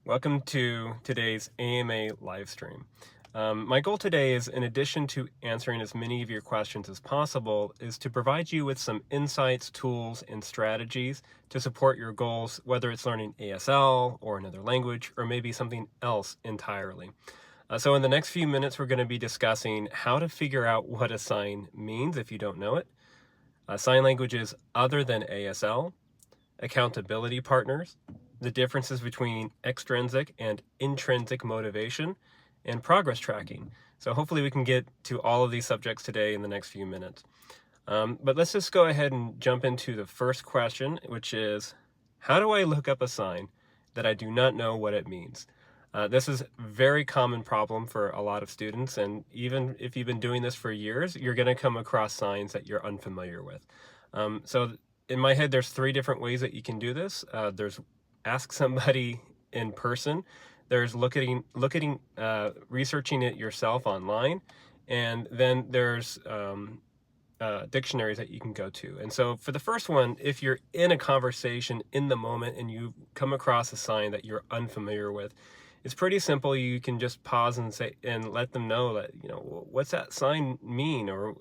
Welcome to today's AMA live stream. My goal today is, in addition to answering as many of your questions as possible, is to provide you with some insights, tools, and strategies to support your goals, whether it's learning ASL or another language, or maybe something else entirely. So in the next few minutes, we're going to be discussing how to figure out what a sign means if you don't know it, sign languages other than ASL, accountability partners, the differences between extrinsic and intrinsic motivation, and progress tracking. So hopefully we can get to all of these subjects today in the next few minutes. But let's just go ahead and jump into the first question, which is, how do I look up a sign that I do not know what it means? This is a very common problem for a lot of students, and even if you've been doing this for years, you're going to come across signs that you're unfamiliar with. So in my head, there's three different ways that you can do this. There's ask somebody in person. There's researching it yourself online, and then there's dictionaries that you can go to. And so for the first one, if you're in a conversation in the moment and you come across a sign that you're unfamiliar with, it's pretty simple. You can just pause and say and let them know that, what's that sign mean, or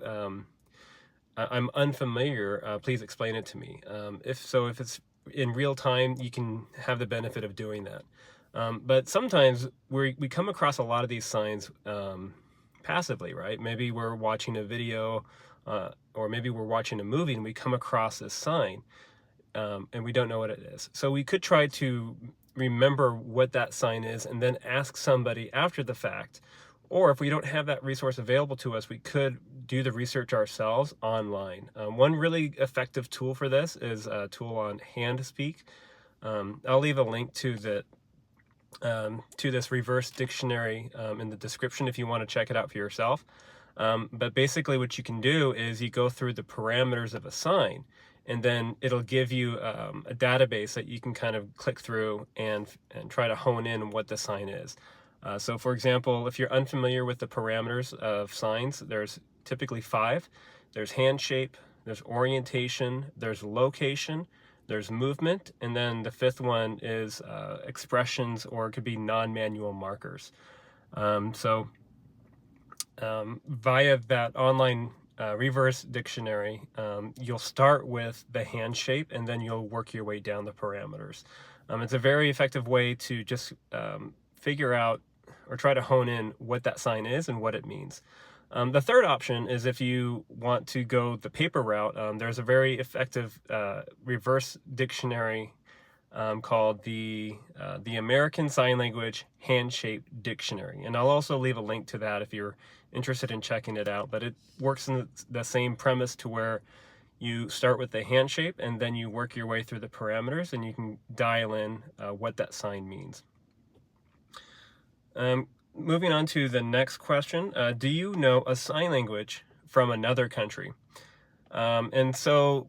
I'm unfamiliar. Please explain it to me. If it's in real time, you can have the benefit of doing that. But sometimes we come across a lot of these signs passively, right? Maybe we're watching a video or maybe we're watching a movie and we come across this sign and we don't know what it is. So we could try to remember what that sign is and then ask somebody after the fact. Or if we don't have that resource available to us, we could do the research ourselves online. One really effective tool for this is a tool on HandSpeak. I'll leave a link to this reverse dictionary in the description if you want to check it out for yourself. But basically what you can do is you go through the parameters of a sign, and then it'll give you a database that you can kind of click through and try to hone in on what the sign is. So for example, if you're unfamiliar with the parameters of signs, there's typically 5. There's hand shape, there's orientation, there's location, there's movement, and then the 5th one is expressions, or it could be non-manual markers. Via that online reverse dictionary, you'll start with the hand shape and then you'll work your way down the parameters. It's a very effective way to just figure out or try to hone in what that sign is and what it means. The third option is if you want to go the paper route, there's a very effective reverse dictionary called the American Sign Language Hand-Shaped Dictionary. And I'll also leave a link to that if you're interested in checking it out. But it works in the same premise to where you start with the hand shape and then you work your way through the parameters and you can dial in what that sign means. Moving on to the next question, do you know a sign language from another country? And so,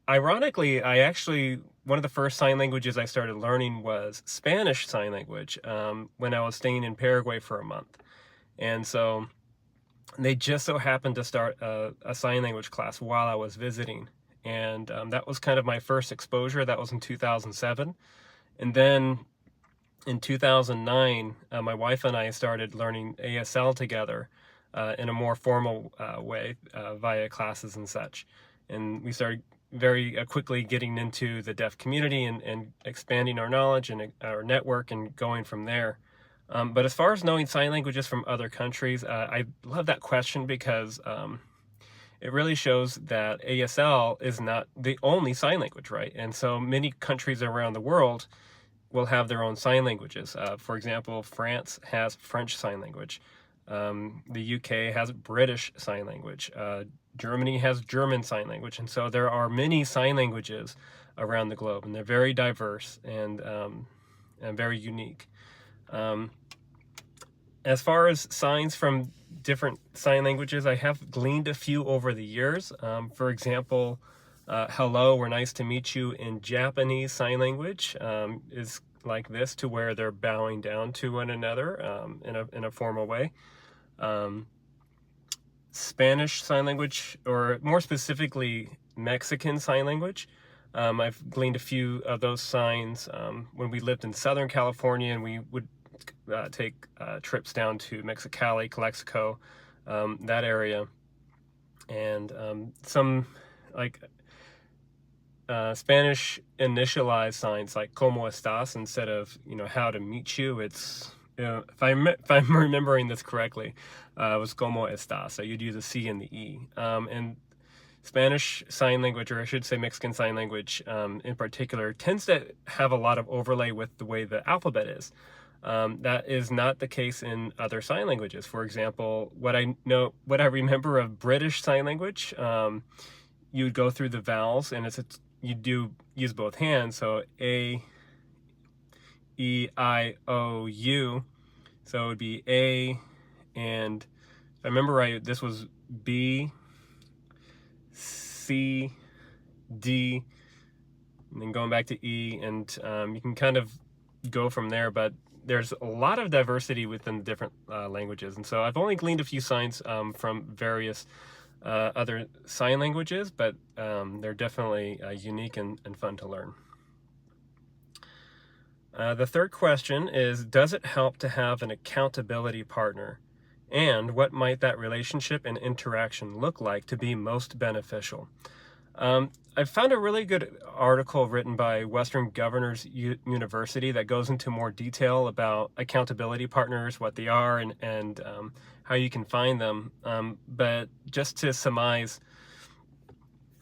ironically, one of the first sign languages I started learning was Spanish Sign Language when I was staying in Paraguay for a month. And so they just so happened to start a sign language class while I was visiting. And that was kind of my first exposure. That was in 2007. And then in 2009, my wife and I started learning ASL together in a more formal way via classes and such. And we started very quickly getting into the deaf community and expanding our knowledge and our network and going from there. But as far as knowing sign languages from other countries, I love that question because it really shows that ASL is not the only sign language, right? And so many countries around the world will have their own sign languages. For example, France has French Sign Language. The UK has British Sign Language. Germany has German Sign Language. And so there are many sign languages around the globe, and they're very diverse and very unique. As far as signs from different sign languages, I have gleaned a few over the years. For example, hello or nice to meet you in Japanese Sign Language is like this, to where they're bowing down to one another in a formal way. Spanish Sign Language, or more specifically Mexican Sign Language, I've gleaned a few of those signs when we lived in Southern California, and we would take trips down to Mexicali, Calexico, that area, and some like Spanish initialized signs like "Cómo estás" instead of how to meet you. It's if I'm remembering this correctly, it was "Cómo estás." So you'd use a C and the E. And Spanish Sign Language, or I should say Mexican Sign Language in particular, tends to have a lot of overlay with the way the alphabet is. That is not the case in other sign languages. For example, what I remember of British Sign Language, you would go through the vowels, and you do use both hands. So A, E, I, O, U. So it would be A, and if I remember right, this was B, C, D, and then going back to E, and you can kind of go from there, but there's a lot of diversity within the different languages, and so I've only gleaned a few signs from various other sign languages, but they're definitely unique and fun to learn. The third question is, does it help to have an accountability partner? And what might that relationship and interaction look like to be most beneficial? I found a really good article written by Western Governors University that goes into more detail about accountability partners, what they are, and how you can find them. But just to surmise,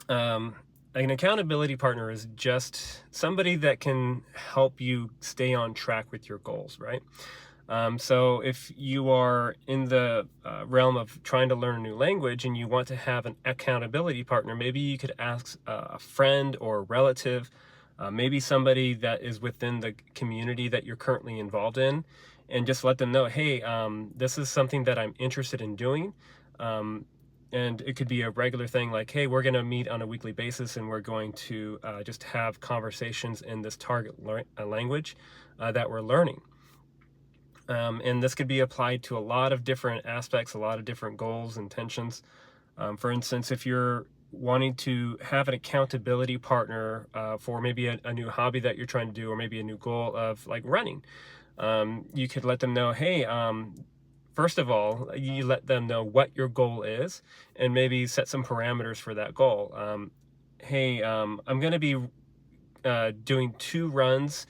an accountability partner is just somebody that can help you stay on track with your goals, right? So if you are in the realm of trying to learn a new language and you want to have an accountability partner, maybe you could ask a friend or a relative, maybe somebody that is within the community that you're currently involved in, and just let them know, hey, this is something that I'm interested in doing. And it could be a regular thing like, hey, we're going to meet on a weekly basis and we're going to just have conversations in this target language that we're learning. And this could be applied to a lot of different aspects, a lot of different goals, intentions. For instance, if you're wanting to have an accountability partner for maybe a new hobby that you're trying to do, or maybe a new goal of like running, you could let them know, hey, first of all, you let them know what your goal is and maybe set some parameters for that goal. Hey, I'm going to be doing 2 runs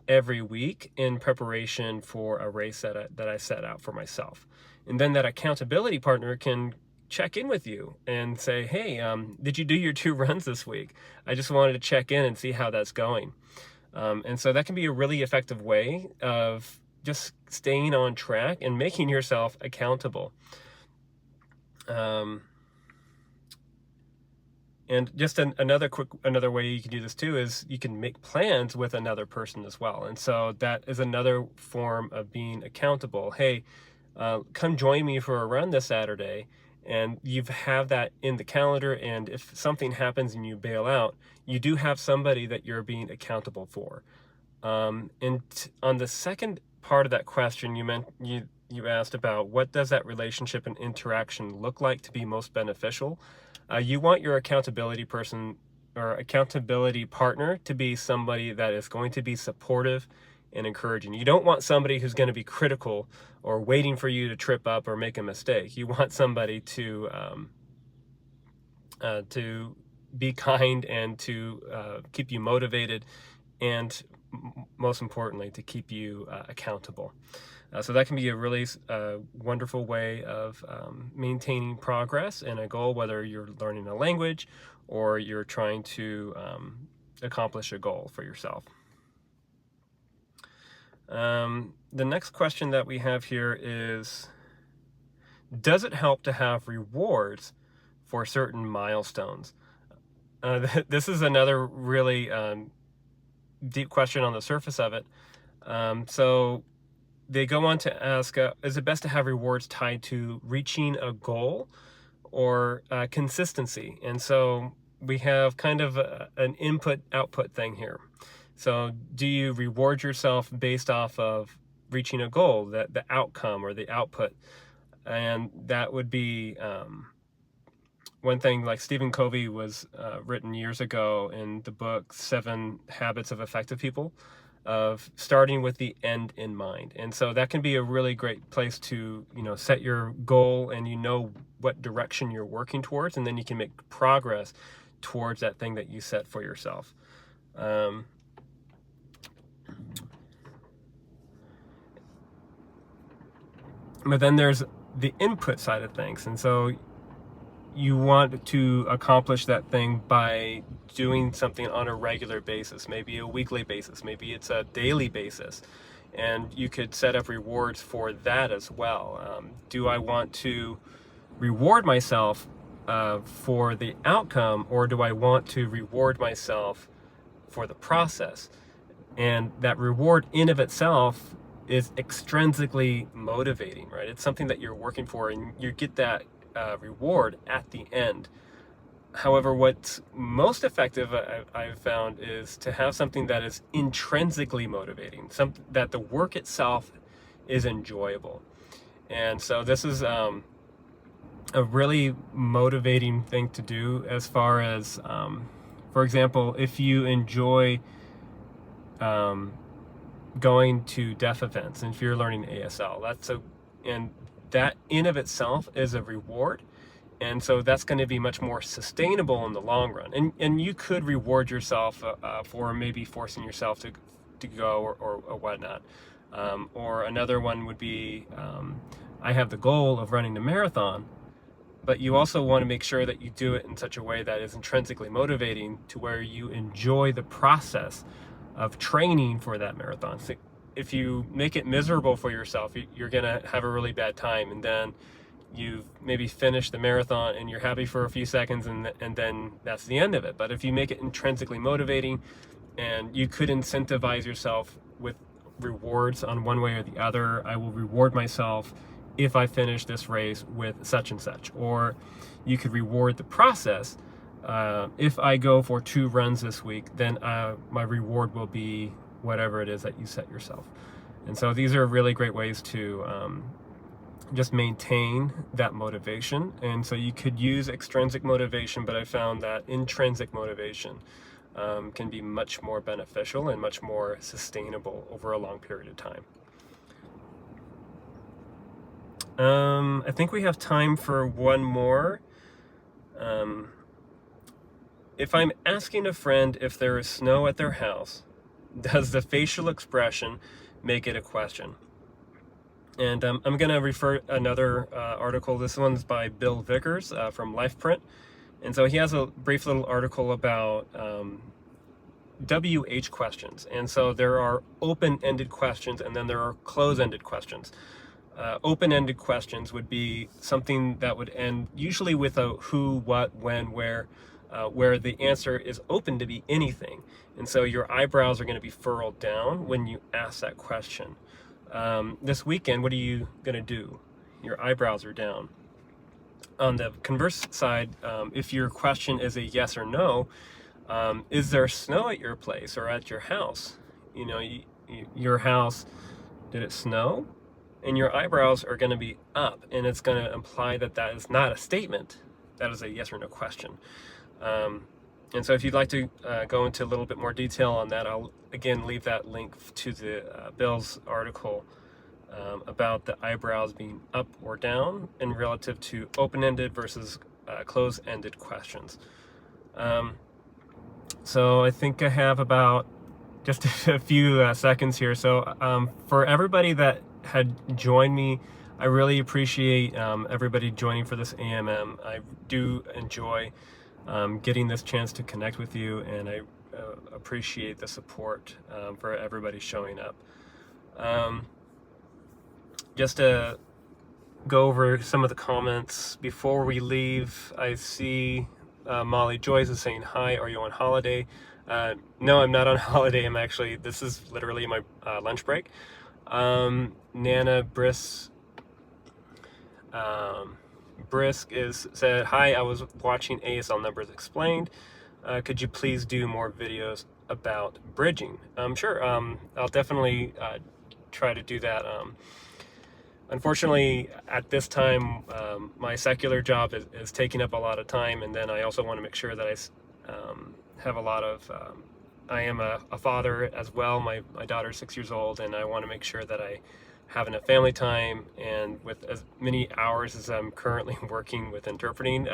every week in preparation for a race that I set out for myself. And then that accountability partner can check in with you and say, hey, did you do your 2 runs this week? I just wanted to check in and see how that's going. And so that can be a really effective way of just staying on track and making yourself accountable. And just another way you can do this too is you can make plans with another person as well. And so that is another form of being accountable. Hey, come join me for a run this Saturday. And you have that in the calendar. And if something happens and you bail out, you do have somebody that you're being accountable for. And on the second part of that question, you asked about what does that relationship and interaction look like to be most beneficial. You want your accountability person or accountability partner to be somebody that is going to be supportive and encouraging. You don't want somebody who's going to be critical or waiting for you to trip up or make a mistake. You want somebody to be kind and to keep you motivated, and most importantly, to keep you accountable. So that can be a really wonderful way of maintaining progress and a goal, whether you're learning a language or you're trying to accomplish a goal for yourself. The next question that we have here is, does it help to have rewards for certain milestones? This is another really deep question on the surface of it. So they go on to ask, is it best to have rewards tied to reaching a goal or consistency? And so we have kind of an input-output thing here. So do you reward yourself based off of reaching a goal, the outcome or the output? And that would be one thing, like Stephen Covey was written years ago in the book 7 Habits of Effective People, of starting with the end in mind. And so that can be a really great place to, set your goal, and what direction you're working towards, and then you can make progress towards that thing that you set for yourself. But then there's the input side of things. And so you want to accomplish that thing by doing something on a regular basis, maybe a weekly basis, maybe it's a daily basis. And you could set up rewards for that as well. Do I want to reward myself for the outcome, or do I want to reward myself for the process? And that reward in of itself is extrinsically motivating, right? It's something that you're working for, and you get that reward at the end. However, what's most effective, I've found, is to have something that is intrinsically motivating, something that the work itself is enjoyable. And so this is a really motivating thing to do, as far as, for example, if you enjoy going to deaf events, and if you're learning ASL, and that in of itself is a reward. And so that's going to be much more sustainable in the long run. And you could reward yourself for maybe forcing yourself to go, or whatnot. Or another one would be, I have the goal of running the marathon, but you also want to make sure that you do it in such a way that is intrinsically motivating, to where you enjoy the process of training for that marathon. So if you make it miserable for yourself, you're going to have a really bad time, and then you've maybe finished the marathon and you're happy for a few seconds, and then that's the end of it. But if you make it intrinsically motivating, and you could incentivize yourself with rewards on one way or the other. I will reward myself if I finish this race with such and such. Or you could reward the process. If I go for 2 runs this week, then my reward will be whatever it is that you set yourself. And so these are really great ways to just maintain that motivation. And so you could use extrinsic motivation, but I found that intrinsic motivation can be much more beneficial and much more sustainable over a long period of time. I think we have time for one more. If I'm asking a friend if there is snow at their house, does the facial expression make it a question? And I'm going to refer another article. This one's by Bill Vickers from LifePrint. And so he has a brief little article about WH questions. And so there are open-ended questions, and then there are close-ended questions. Open-ended questions would be something that would end usually with a who, what, when, where the answer is open to be anything. And so your eyebrows are going to be furrowed down when you ask that question. This weekend, what are you going to do? Your eyebrows are down. On the converse side, if your question is a yes or no, is there snow at your place or at your house? Your house, did it snow? And your eyebrows are going to be up, and it's going to imply that that is not a statement. That is a yes or no question. And so if you'd like to go into a little bit more detail on that, I'll again leave that link to the Bill's article about the eyebrows being up or down in relative to open-ended versus close-ended questions. So I think I have about just a few seconds here. So for everybody that had joined me, I really appreciate everybody joining for this AMM. I do enjoy getting this chance to connect with you, and I appreciate the support for everybody showing up. Just to go over some of the comments before we leave, I see Molly Joyce is saying, hi, are you on holiday? No, I'm not on holiday. This is literally my lunch break. Nana Brisk said, hi, I was watching ASL Numbers Explained. Could you please do more videos about bridging? Sure, I'll definitely try to do that. unfortunately, at this time, my secular job is taking up a lot of time, and then I also want to make sure that I have a lot of. I am a father as well. My daughter's 6 years old, and I want to make sure that I have enough family time, and with as many hours as I'm currently working with interpreting,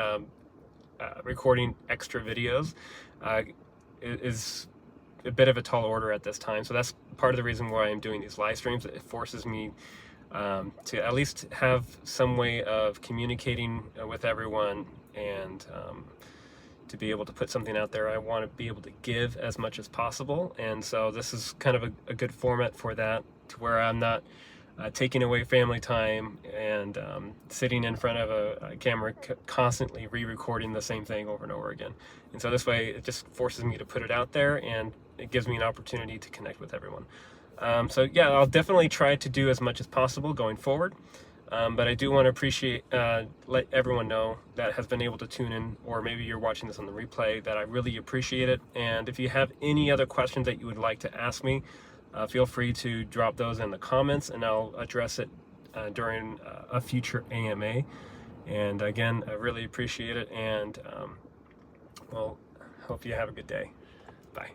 recording extra videos is a bit of a tall order at this time. So that's part of the reason why I'm doing these live streams. It forces me to at least have some way of communicating with everyone, and to be able to put something out there. I want to be able to give as much as possible, and so this is kind of a good format for that, to where I'm not taking away family time and sitting in front of a camera constantly re-recording the same thing over and over again. And so this way it just forces me to put it out there, and it gives me an opportunity to connect with everyone. So yeah, I'll definitely try to do as much as possible going forward. But I do want to let everyone know that has been able to tune in, or maybe you're watching this on the replay, that I really appreciate it. And if you have any other questions that you would like to ask me, feel free to drop those in the comments, and I'll address it during a future AMA. And again, I really appreciate it, and well, hope you have a good day. Bye.